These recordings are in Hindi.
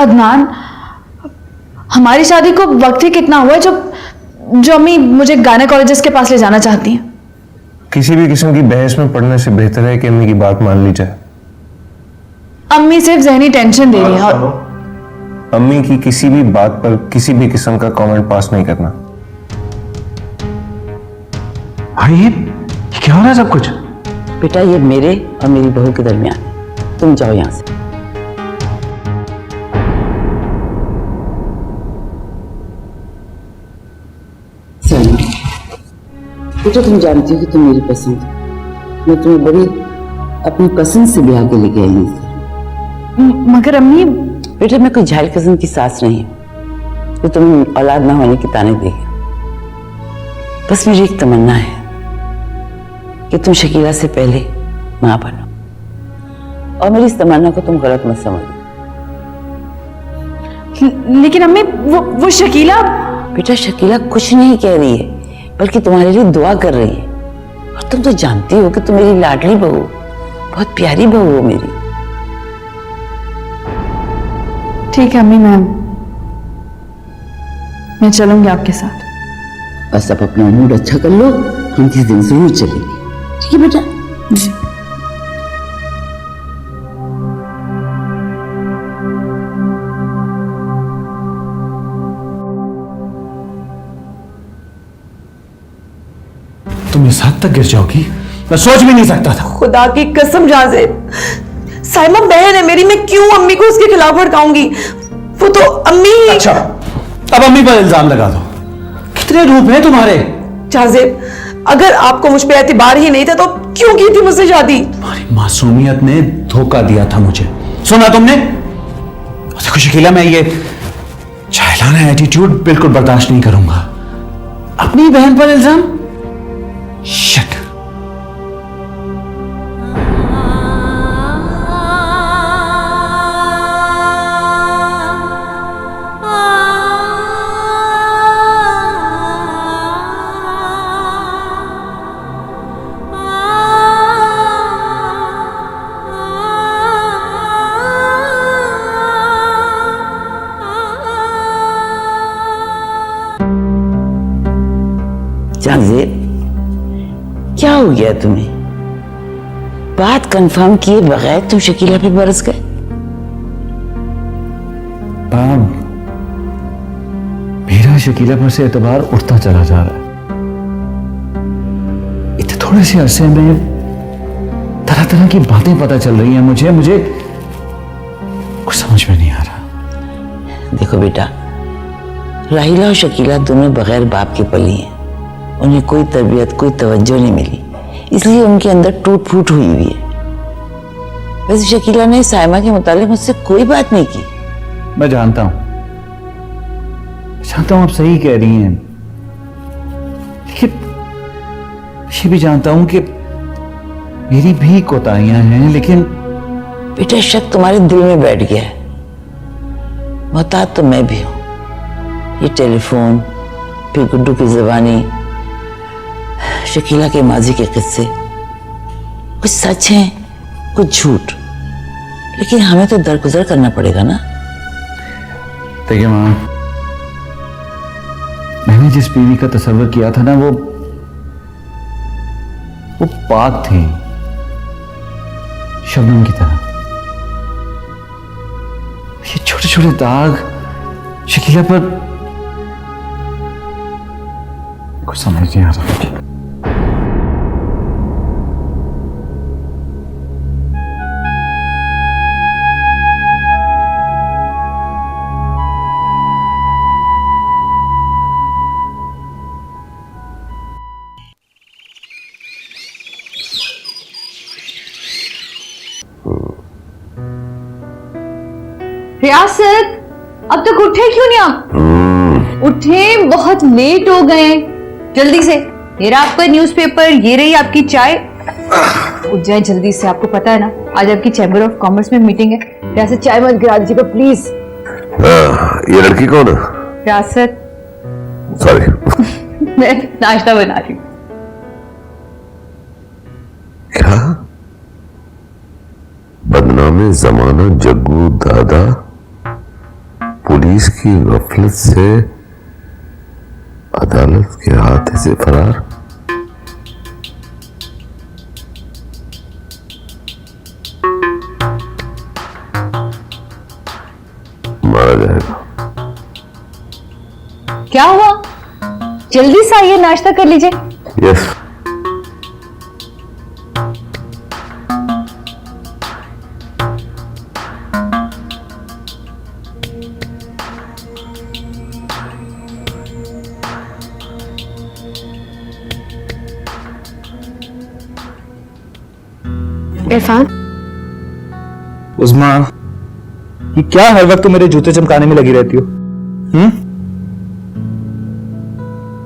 अदनान, हमारी शादी को वक्त ही कितना हुआ है जो अम्मी मुझे गायनेकोलॉजिस्ट के पास ले जाना चाहती हैं। किसी भी किस्म की बहस में पड़ने से बेहतर है कि अम्मी की बात मान ली जाए। अम्मी सिर्फ जहनी टेंशन दे रही है और अम्मी की किसी भी बात पर किसी भी किस्म का कमेंट पास नहीं करना। भाई ये क्या हो रहा है सब कुछ? बेटा ये मेरे और मेरी बहू के दरमियान है, तुम जाओ यहां से। बेटा तुम जानती हो कि तुम मेरी पसंद हो, मैं तुम्हें बड़ी अपनी पसंद से ब्याह के लेके आई हूँ। मगर अम्मी, बेटा मैं कोई झाइल किस्म की सास नहीं हूँ तो तुम औलाद ना होने की ताने देगी। बस मेरी एक तमन्ना है कि तुम शकीला से पहले मां बनो, और मेरी इस तमन्ना को तुम गलत मत समझो। लेकिन अम्मी वो शकीला। बेटा शकीला कुछ नहीं कह रही है, बल्कि तुम्हारे लिए दुआ कर रही है। और तुम तो जानती हो कि तुम मेरी लाडली बहू, बहुत प्यारी बहू हो मेरी। ठीक है अम्मी, मैं चलूंगी आपके साथ। बस अब अपना मूड अच्छा कर लो, हम किस दिन जरूर चलेंगे। ठीक है बेटा? जी। तुम इस हद तक गिर जाओगी मैं सोच भी नहीं सकता था। खुदा की कसम जाज़ेब, साइमा बहन है मेरी, मैं क्यों अम्मी को उसके खिलाफ भड़काऊंगी? वो तो अम्मी। अच्छा अब अम्मी पर इल्जाम लगा दो। कितने रूप हैं तुम्हारे? जाज़ेब, अगर आपको मुझ पे एतबार ही नहीं था तो क्यों की थी मुझसे शादी? तुम्हारी मासूमियत ने धोखा दिया था मुझे, सुना तुमने? देखो शकीला, मैं ये चाहलाना एटीट्यूड बिल्कुल बर्दाश्त नहीं करूंगा। अपनी बहन पर इल्जाम? शिट। जाज़ेब क्या हो गया तुम्हें? बात कंफर्म किए बगैर तुम शकीला पे बरस गए। मेरा शकीला पर से एतबार उठता चला जा रहा है। इतने थोड़े से अरसे में तरह तरह की बातें पता चल रही हैं मुझे कुछ समझ में नहीं आ रहा। देखो बेटा, राहिला और शकीला दोनों बगैर बाप के पली हैं। उन्हें कोई तरबियत, कोई तवज्जो नहीं मिली, इसलिए उनके अंदर टूट फूट हुई हुई है। वैसे शकीला ने साइमा के मुतालिक मुझसे कोई बात नहीं की। मैं जानता हूं आप सही कह रही हैं, लेकिन ये भी जानता हूं कि मेरी भी कोताहियां हैं। लेकिन बेटा शक तुम्हारे दिल में बैठ गया है। मोहताज तो मैं भी हूं। ये टेलीफोन, फिर गुड्डू की जुबानी, शकीला के माजी के किस्से, कुछ सच है कुछ झूठ, लेकिन हमें तो दरगुजर करना पड़ेगा ना। देखिए मां, मैंने जिस बीवी का तस्वर किया था ना, वो पाक थी, शबनम की तरह। ये छोटे छोटे दाग शकीला पर कुछ समझ नहीं आ रहा। रियासत, अब तक उठे क्यों नहीं आप? उठे, बहुत लेट हो गए। जल्दी से, ये रहा आपका न्यूज़पेपर, ये रही आपकी चाय। उठ जाए जल्दी से, आपको पता है ना आज आपकी चैम्बर ऑफ कॉमर्स में मीटिंग है। रियासत चाय मत गिरा दीजिएगा प्लीज। ये लड़की कौन है? रियासत सॉरी मैं नाश्ता बना रही हूँ। क्या? बदनामे जमाना जग्गू दादा पुलिस की गफलत से अदालत के हाथ से फरार। मारा जाएगा। क्या हुआ? जल्दी से आइए, नाश्ता कर लीजिए। यस। इरफान, उस्मा, ये क्या हर वक्त तुम मेरे जूते चमकाने में लगी रहती हो?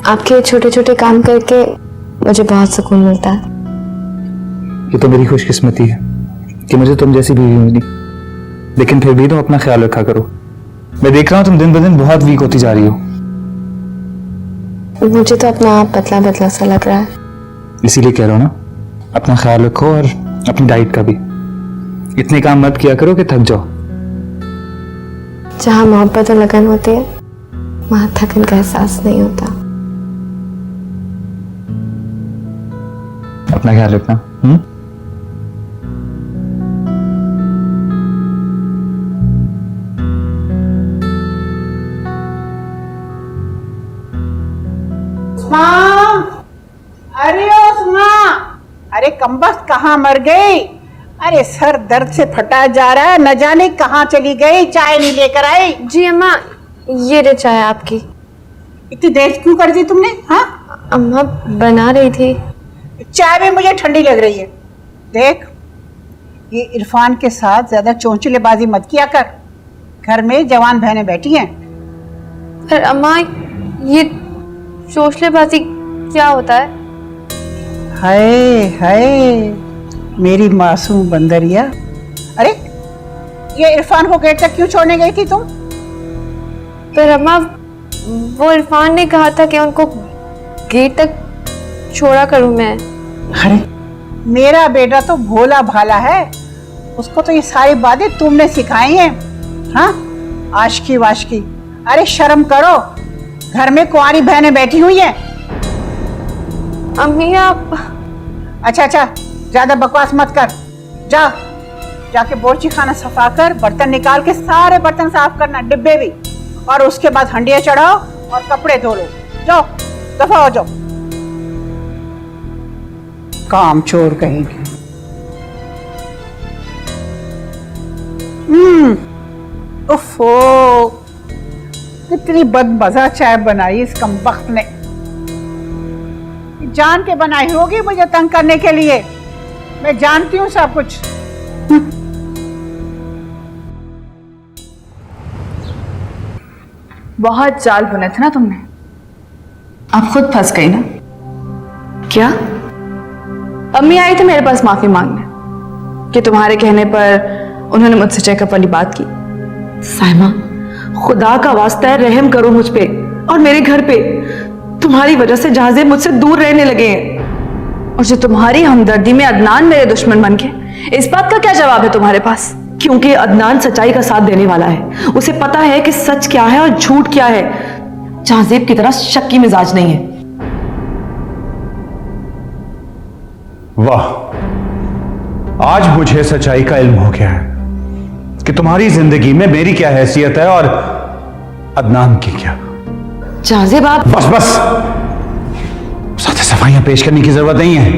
आपके छोटे छोटे काम करके मुझे बहुत सुकून मिलता है। ये तो मेरी खुशकिस्मती है कि मुझे तुम जैसी बीवी मिली, लेकिन फिर भी तुम अपना ख्याल रखा करो। मैं देख रहा हूं तुम दिन ब दिन बहुत वीक होती जा रही हो। मुझे तो अपना आप पतला पतला सा लग रहा है। इसीलिए कह रहा हूं ना, अपना ख्याल रखो और अपनी डाइट का भी। इतने काम मत किया करो कि थक जाओ। जहां मोहब्बत और लगन होती है वहां थकन का एहसास नहीं होता। अपना ख्याल रखना। अरे ओ सुना, अरे कमबख्त कहाँ मर गई? अरे सर दर्द से फटा जा रहा है, न जाने कहाँ चली गई, चाय नहीं लेकर आई। जी अम्मा, ये रे चाय आपकी। इतनी देर क्यों कर दी तुमने? हाँ, अम्मा बना रही थी। चाय भी मुझे ठंडी लग रही है। देख, ये इरफान के साथ ज्यादा चौंचलेबाजी मत किया कर। घर में जवान बहनें बैठी हैं। पर अम्मा, ये चोंचलेबाजी क्या होता है? हाय हाय मेरी मासूम बंदरिया। अरे ये इरफान को गेट तक क्यों छोड़ने गई थी तुम? पर अम्मा, वो इरफान ने कहा था कि उनको गेट तक छोड़ा करूं मैं। अरे मेरा बेटा तो भोला भाला है, उसको तो ये सारी बातें तुमने सिखाई हैं। हाँ, आशिकी वाशिकी। अरे शर्म करो, घर में कुंवारी बहनें बैठी हुई हैं। अम्मी आप। अच्छा, ज्यादा बकवास मत कर। जाके बोर्ची खाना सफा कर, बर्तन निकाल के सारे बर्तन साफ करना, डिब्बे भी, और उसके बाद हंडिया चढ़ाओ और कपड़े धो लो। जाओ, दफा हो जाओ। काम चोर कहेंगे। उफ़ो, कितनी बदमजा चाय बनाई इस कमबख्त ने। जान के बनाई होगी मुझे तंग करने के लिए। मैं जानती हूँ सब कुछ। बहुत जाल बुने थे ना तुमने, अब खुद फंस गई ना। क्या? अम्मी आई थी मेरे पास माफी मांगने कि तुम्हारे कहने पर उन्होंने मुझसे चेकअप वाली बात की। साइमा, खुदा का वास्ता है, रहम करो मुझ पे और मेरे घर पे। तुम्हारी वजह से जहाजे मुझसे दूर रहने लगे हैं, और जो तुम्हारी हमदर्दी में अदनान मेरे दुश्मन बन गए, इस बात का क्या जवाब है तुम्हारे पास? क्योंकि अदनान सच्चाई का साथ देने वाला है। उसे पता है कि सच क्या है और झूठ क्या है। जहाजेब की तरह शक की मिजाज नहीं है। वाह, आज मुझे सच्चाई का इल्म हो गया है कि तुम्हारी जिंदगी में मेरी क्या हैसियत है और अदनान की क्या। जहाजेब आप बस साथ सफाइयां पेश करने की जरूरत नहीं है,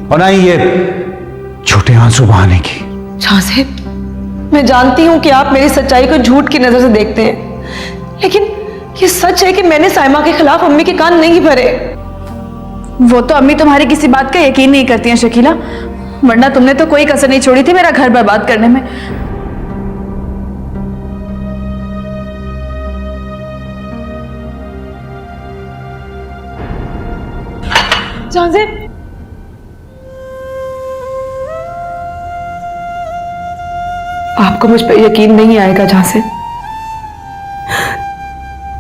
और ना ही ये छोटे आंसू बहाने की। जहाजेब, मैं जानती हूं कि आप मेरी सच्चाई को झूठ की नजर से देखते हैं, लेकिन ये सच है कि मैंने साइमा के खिलाफ अम्मी के कान नहीं भरे। वो तो अम्मी तुम्हारी किसी बात का यकीन नहीं करती हैं शकीला, वरना तुमने तो कोई कसर नहीं छोड़ी थी मेरा घर बर्बाद करने में। जहाजेब, आपको मुझ पर यकीन नहीं आएगा जहाजेब,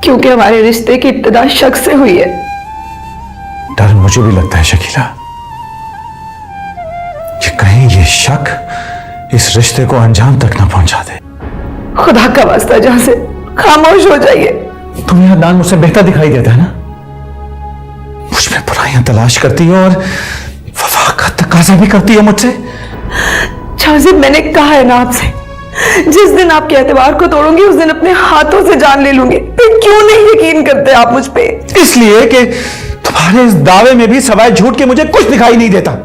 क्योंकि हमारे रिश्ते की इब्तिदा शक से हुई है। डर मुझे भी लगता है शकीला कि कहीं ये शक इस रिश्ते को अंजाम तक ना पहुंचा दे। खुदा का वास्ता जहाजेब, खामोश हो जाइए। तुम्हें अदनान मुझसे बेहतर दिखाई देता है ना? मुझ में बुराइयां तलाश करती हो और वफा का तकाजा भी करती हो मुझसे। शाहजिब, मैंने कहा है ना आपसे, जिस दिन आपके एतबार को तोड़ूंगी उस दिन अपने हाथों से जान ले लूंगी। फिर क्यों नहीं यकीन करते आप मुझ पे? इसलिए कि तुम्हारे इस दावे में भी सवाए झूठ के मुझे कुछ दिखाई नहीं देता।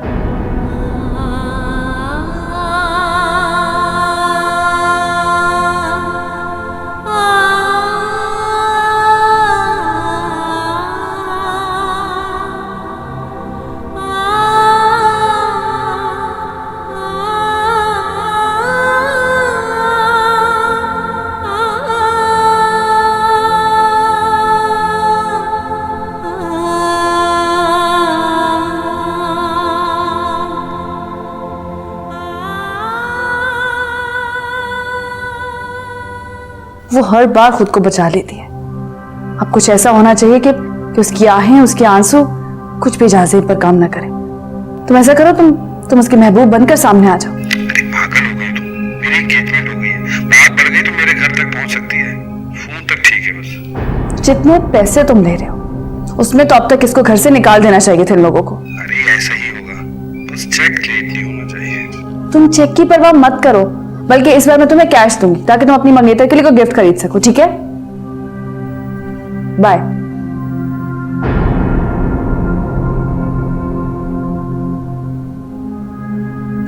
वो हर बार खुद को बचा लेती है। अब कुछ ऐसा होना चाहिए कि उसकी आहें, उसके आंसू कुछ भी इजाज़त पर काम ना करें। तुम ऐसा करो, तुम उसके महबूब बनकर सामने आ जाओ। पागल हो गई तुम। मेरी एंगेजमेंट हो गई है, बात बढ़ गई तो मेरे घर तक पहुंच सकती है। फोन तक ठीक है बस। जितने पैसे तुम ले रहे हो उसमें तो अब तक इसको घर से निकाल देना चाहिए थे इन लोगों को। अरे ऐसा ही होगा, बस चेक लेट नहीं होना चाहिए। तुम चेक की परवाह मत करो, बल्कि इस बार मैं तुम्हें कैश दूंगी ताकि तुम अपनी मंगेतर के लिए कोई गिफ्ट खरीद सको। ठीक है, बाय।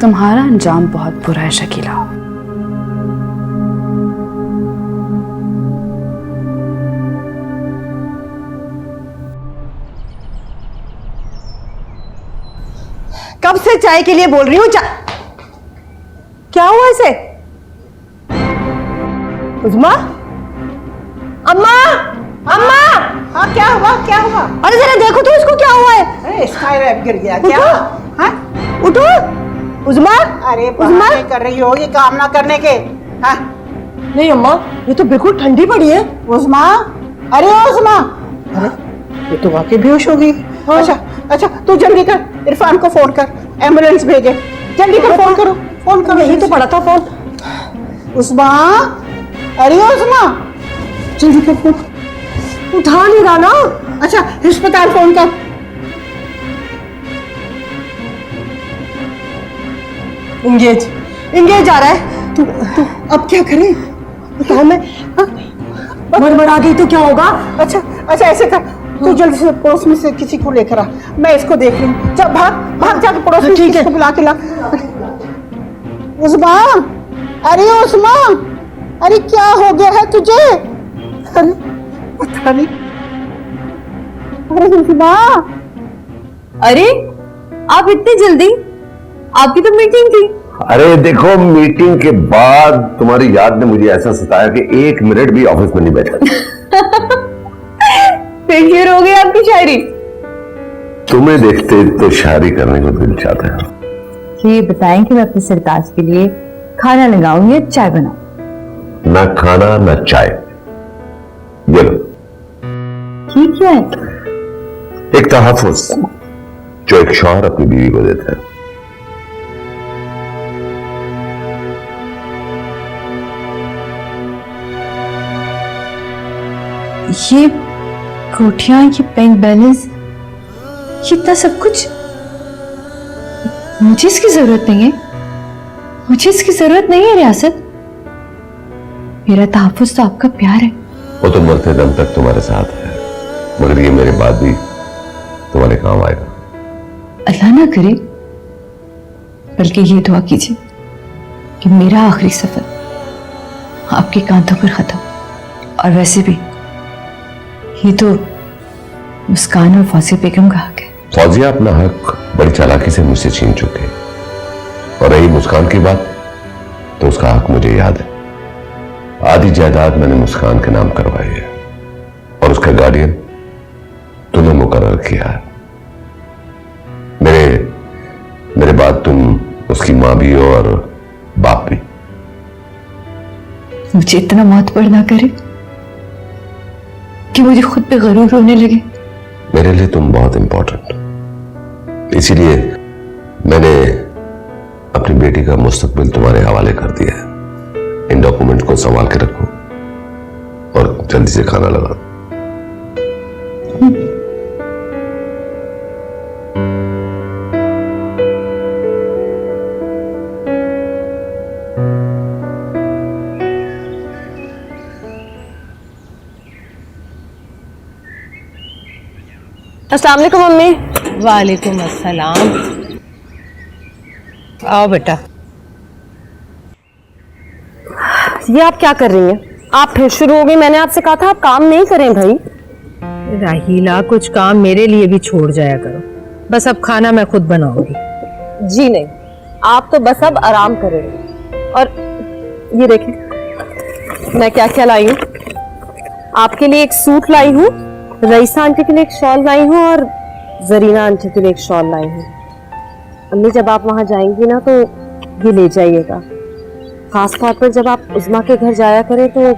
तुम्हारा अंजाम बहुत बुरा है शकीला। कब से चाय के लिए बोल रही हूँ। क्या हुआ इसे? उज़मा, अम्मा, अम्मा। हाँ, क्या हुआ, क्या हुआ? अरे जरा देखो तो इसको क्या हुआ है? अरे स्काई रैप गिर गया क्या? हाँ, उठो उज़मा। अरे बहाने कर रही हो ये काम ना करने के। हाँ नहीं अम्मा, ये तो बिल्कुल ठंडी पड़ी है। उज़मा, अरे उज़मा, अरे ये तो वाकई बेहोश हो गई। अच्छा अच्छा, तू जल्दी कर, इरफान को फोन कर, एम्बुलेंस भेजे। जल्दी कर, फोन करो, फोन करो। यही तो पड़ा था फोन। उस्मा, अरे उस्मा, जल्दी कर फोन। उठा नहीं रहा ना। अच्छा, अस्पताल फोन कर। इंगेज आ रहा है। तू अब क्या करें बताओ। मैं मरमरा गई तो क्या होगा? अच्छा अच्छा, ऐसे कर, तू जल्दी से पड़ोस में से किसी को लेकर आ, मैं इसको देख लूँ। चल भाग भाग, जाके पड़ोस में किसी को बुला के ला। उस्मा, अरे उस्मा, अरे क्या हो गया है तुझे? अरे पता नहीं। अरे उस्मा, अरे आप इतनी जल्दी? आपकी तो मीटिंग थी। अरे देखो, मीटिंग के बाद तुम्हारी याद ने मुझे ऐसा सताया कि 1 मिनट भी ऑफिस में नहीं बैठा। फिर हो गई आपकी शायरी। तुम्हें देखते तो शायरी करने को दिल चाहता है। ये बताएं कि मैं अपने सरताज के लिए खाना लगाऊं या चाय बनाऊं? ना खाना ना चाय, ये लो। ठीक है। एक तहफ़्फ़ुज़ जो एक शौहर अपनी बीवी को देता है। ये कोठियां, ये बैंक बैलेंस, ये इतना सब कुछ मुझे इसकी जरूरत नहीं है। मुझे इसकी जरूरत नहीं है रियासत। मेरा तहफ़्फ़ुज़ तो आपका प्यार है। वो तो मरते दम तक तुम्हारे साथ है, मगर ये मेरे बाद भी तुम्हारे काम आएगा। अल्लाह ना करे, बल्कि ये दुआ कीजिए कि मेरा आखिरी सफर आपके कांधों पर खत्म। और वैसे भी ये तो मुस्कान और फौजिया बेगम का हक है। फौजिया अपना हक बड़ी चालाकी से मुझसे छीन चुके, और रही मुस्कान की बात, तो उसका हक मुझे याद है। आधी जायदाद मैंने मुस्कान के नाम करवाई है और उसका गार्डियन तुम्हें मुकर्रर किया है। मेरे बाद तुम उसकी मां भी हो और बाप भी। मुझे इतना मोहतबर ना करे कि मुझे खुद पे गरूर होने लगे। मेरे लिए तुम बहुत इंपॉर्टेंट हो, इसीलिए मैंने अपनी बेटी का मुस्तकबिल तुम्हारे हवाले कर दिया है। इन डॉक्यूमेंट को संभाल के रखो जल्दी से खाना लगा। अस्सलाम वालेकुम मम्मी। वालेकुम अस्सलाम। आओ बेटा। ये आप क्या कर रही हैं? आप फिर शुरू हो गई। मैंने आपसे कहा था आप काम नहीं करें भाई। राहीला, कुछ काम मेरे लिए भी छोड़ जाया करो। बस अब खाना मैं खुद बनाऊंगी। जी नहीं, आप तो बस अब आराम करें। और ये देखिए मैं क्या क्या लाई हूँ। आपके लिए एक सूट लाई हूँ, रईसा आंटी के लिए एक शॉल लाई हूँ और जरीना आंटी के लिए एक शॉल लाई हूँ। अम्मी जब आप वहां जाएंगी ना तो ये ले जाइएगा। खास तौर पर जब आप उज़्मा के घर जाया करें तो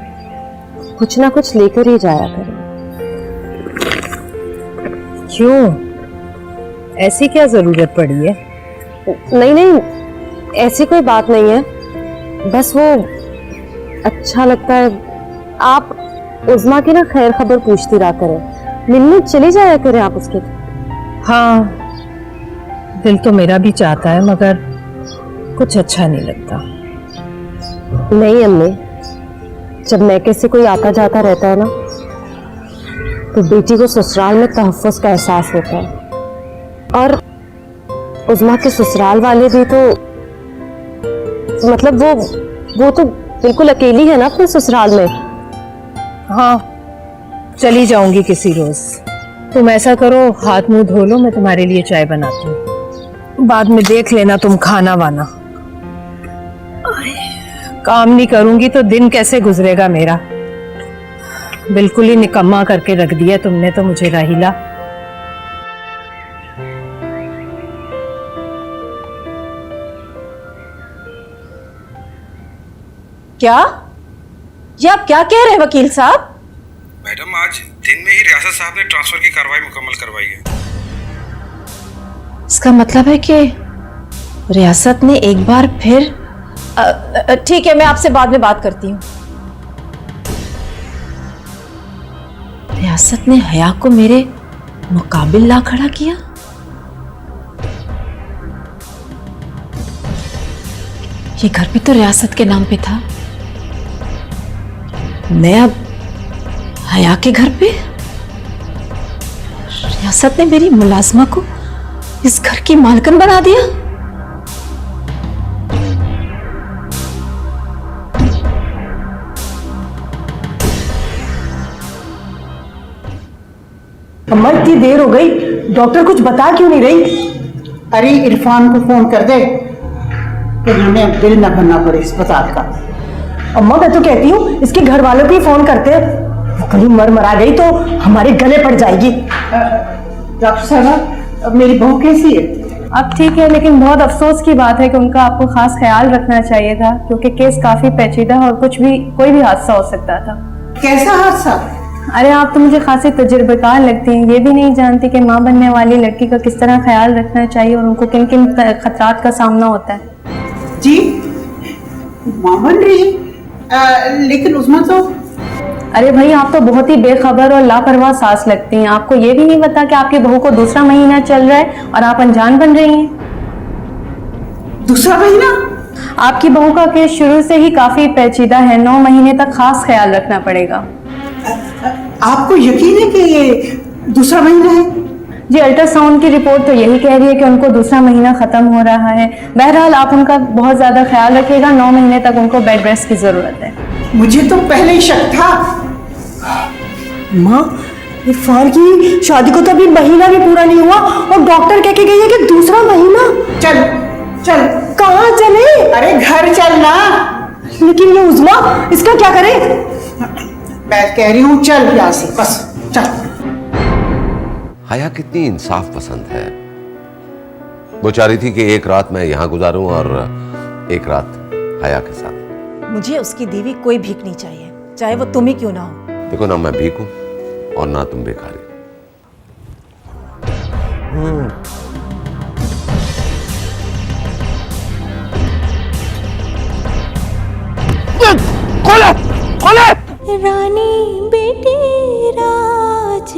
कुछ ना कुछ लेकर ही जाया करें। क्यों, ऐसी क्या जरूरत पड़ी है? नहीं नहीं, ऐसी कोई बात नहीं है, बस वो अच्छा लगता है। आप उज़्मा की ना खैर खबर पूछती रहा करें, मिलने चली जाया करें आप उसके। हाँ, दिल तो मेरा भी चाहता है मगर कुछ अच्छा नहीं लगता। नहीं अम्मी, जब मैके से कोई आता जाता रहता है ना तो बेटी को ससुराल में तहफ़्फ़ुज़ का एहसास होता है। और उज़्मा के ससुराल वाले भी तो मतलब वो तो बिल्कुल अकेली है ना अपने ससुराल में। हाँ, चली जाऊंगी किसी रोज। तुम ऐसा करो, हाथ मुंह धो लो, मैं तुम्हारे लिए चाय बनाती हूँ। बाद में देख लेना तुम खाना वाना। काम नहीं करूंगी तो दिन कैसे गुजरेगा मेरा। बिल्कुल ही निकम्मा करके रख दिया तुमने तो मुझे राहीला। क्या? ये आप क्या कह रहे हैं वकील साहब? मैडम, आज दिन में ही रियासत साहब ने ट्रांसफर की कार्रवाई मुकम्मल करवाई है। इसका मतलब है कि रियासत ने एक बार फिर। ठीक है, मैं आपसे बाद में बात करती हूँ। रियासत ने हया को मेरे मुकाबिल ला खड़ा किया। ये घर भी तो रियासत के नाम पे था। मैं अब हया के घर पे? रियासत ने मेरी मुलाजमा को इस घर की मालकिन बना दिया। अम्मा इतनी देर हो गई, डॉक्टर कुछ बता क्यों नहीं रही? अरे इरफान को फोन कर दे कि हमें अब बिल ना भरना पड़े अस्पताल का। अम्मा मैं तो कहती हूँ इसके घर वालों को ही फोन करते हैं, वो कहीं मरा गई तो हमारे गले पड़ जाएगी। डॉक्टर साहब, अब मेरी बहू कैसी है? अब ठीक है, लेकिन बहुत अफसोस की बात है कि उनका आपको खास ख्याल रखना चाहिए था, क्योंकि केस काफी पेचीदा है और कोई भी हादसा हो सकता था। कैसा हादसा? अरे आप तो मुझे खासी तजुर्बेकार लगती हैं, ये भी नहीं जानती कि माँ बनने वाली लड़की का किस तरह ख्याल रखना चाहिए और उनको किन किन खतरात का सामना होता है। जी, माँ बन रही है, लेकिन उज़्मा तो। अरे भाई, आप तो बहुत ही बेखबर और लापरवाह सास लगती हैं। आपको ये भी नहीं पता कि आपकी बहू को दूसरा महीना चल रहा है और आप अनजान बन रही हैं। दूसरा महीना? आपकी बहू का केस शुरू से ही काफी पेचीदा है, 9 महीने तक खास ख्याल रखना पड़ेगा। आपको यकीन है कि ये दूसरा महीना है? जी, अल्ट्रासाउंड की रिपोर्ट तो यही कह रही है कि उनको दूसरा महीना खत्म हो रहा है। बहरहाल आप उनका बहुत ज्यादा ख्याल रखिएगा, 9 महीने तक उनको बेड रेस्ट की जरूरत है। मुझे तो पहले ही शक था। माँ, इरफान की शादी को तो अभी महीना भी पूरा नहीं हुआ और डॉक्टर कह के गई है कि दूसरा महीना। चल चल। कहाँ चले? अरे घर चलना। लेकिन ये उज़्मा, इसका क्या करे? मैं कह रही हूँ चल यहाँ से, बस चल। हया कितनी इंसाफ पसंद है। वो चाह रही थी कि एक रात मैं यहां गुजारूं और एक रात हया के साथ। मुझे उसकी दी हुई कोई भीख नहीं चाहिए, चाहे वो तुम ही क्यों ना हो। देखो ना, मैं भीख हूं और ना तुम बेकारी। खोले खोले रानी बेटी राज